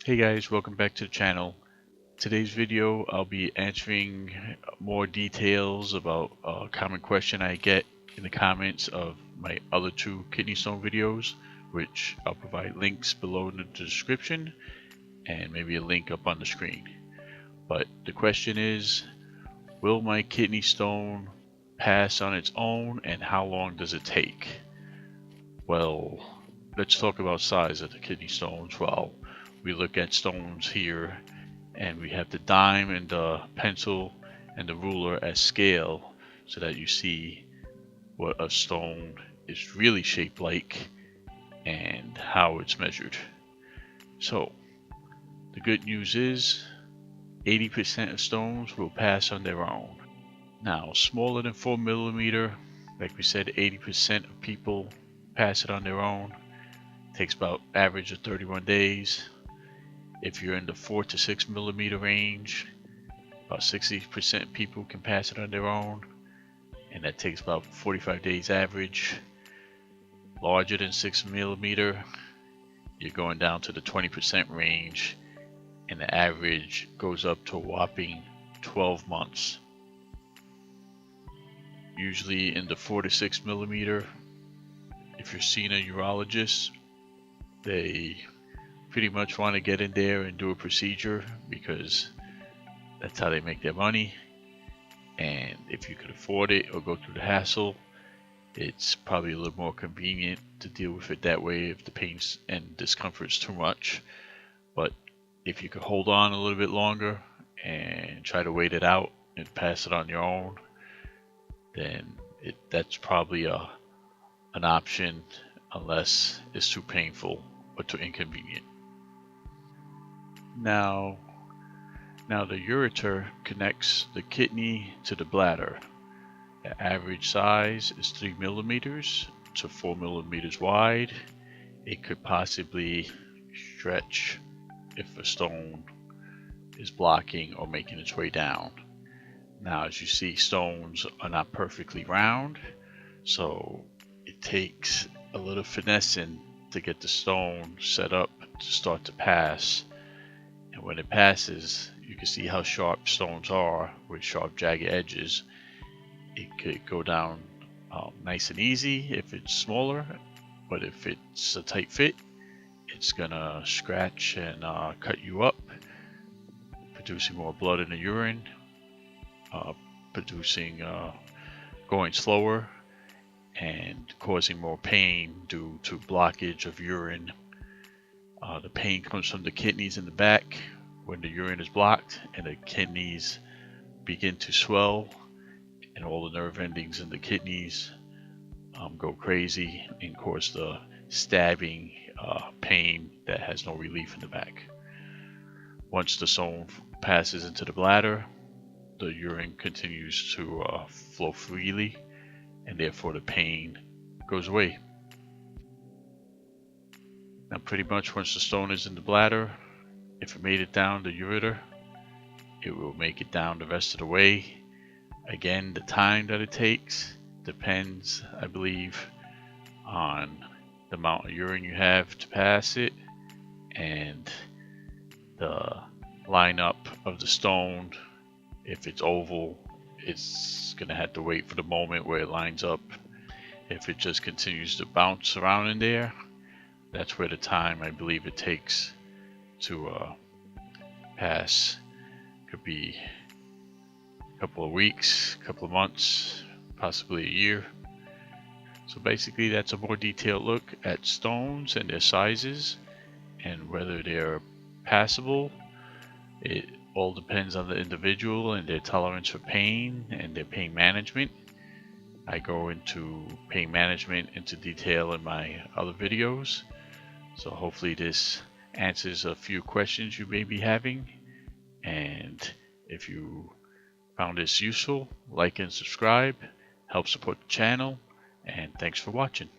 Hey guys, welcome back to the channel. Today's video I'll be answering more details about a common question I get in the comments of my other two kidney stone videos, which I'll provide links below in the description and maybe a link up on the screen. But the question is, will my kidney stone pass on its own and how long does it take? Well, let's talk about size of the kidney stones. Well, we look at stones here and we have the dime and the pencil and the ruler as scale so that you see what a stone is really shaped like and how it's measured. So the good news is 80% of stones will pass on their own. Now smaller than 4 millimeter, like we said, 80% of people pass it on their own. It takes about average of 31 days. If you're in the 4 to 6 millimeter range, about 60% of people can pass it on their own, and that takes about 45 days average. Larger than 6 millimeter, you're going down to the 20% range, and the average goes up to a whopping 12 months. Usually in the 4 to 6 millimeter, if you're seeing a urologist, they pretty much want to get in there and do a procedure because that's how they make their money. And if you could afford it or go through the hassle, it's probably a little more convenient to deal with it that way if the pain and discomfort is too much. But if you could hold on a little bit longer and try to wait it out and pass it on your own, then that's probably an option, unless it's too painful or too inconvenient. Now the ureter connects the kidney to the bladder. The average size is 3 millimeters to 4 millimeters wide. It could possibly stretch if a stone is blocking or making its way down. Now, as you see, stones are not perfectly round, so it takes a little finessing to get the stone set up to start to pass. And when it passes, you can see how sharp stones are with sharp jagged edges. It could go down nice and easy if it's smaller, but if it's a tight fit, it's gonna scratch and cut you up, producing more blood in the urine, going slower and causing more pain due to blockage of urine. The pain comes from the kidneys in the back when the urine is blocked and the kidneys begin to swell, and all the nerve endings in the kidneys go crazy and cause the stabbing pain that has no relief in the back. Once the stone passes into the bladder, the urine continues to flow freely, and therefore the pain goes away. Now pretty much once the stone is in the bladder, if it made it down the ureter, it will make it down the rest of the way. Again, the time that it takes depends, I believe, on the amount of urine you have to pass it and the lineup of the stone. If it's oval, it's going to have to wait for the moment where it lines up. If it just continues to bounce around in there, that's where the time I believe it takes to pass could be a couple of weeks, a couple of months, possibly a year. So basically that's a more detailed look at stones and their sizes and whether they're passable. It all depends on the individual and their tolerance for pain and their pain management. I go into pain management into detail in my other videos. So hopefully this answers a few questions you may be having. And if you found this useful, like and subscribe, help support the channel, and thanks for watching.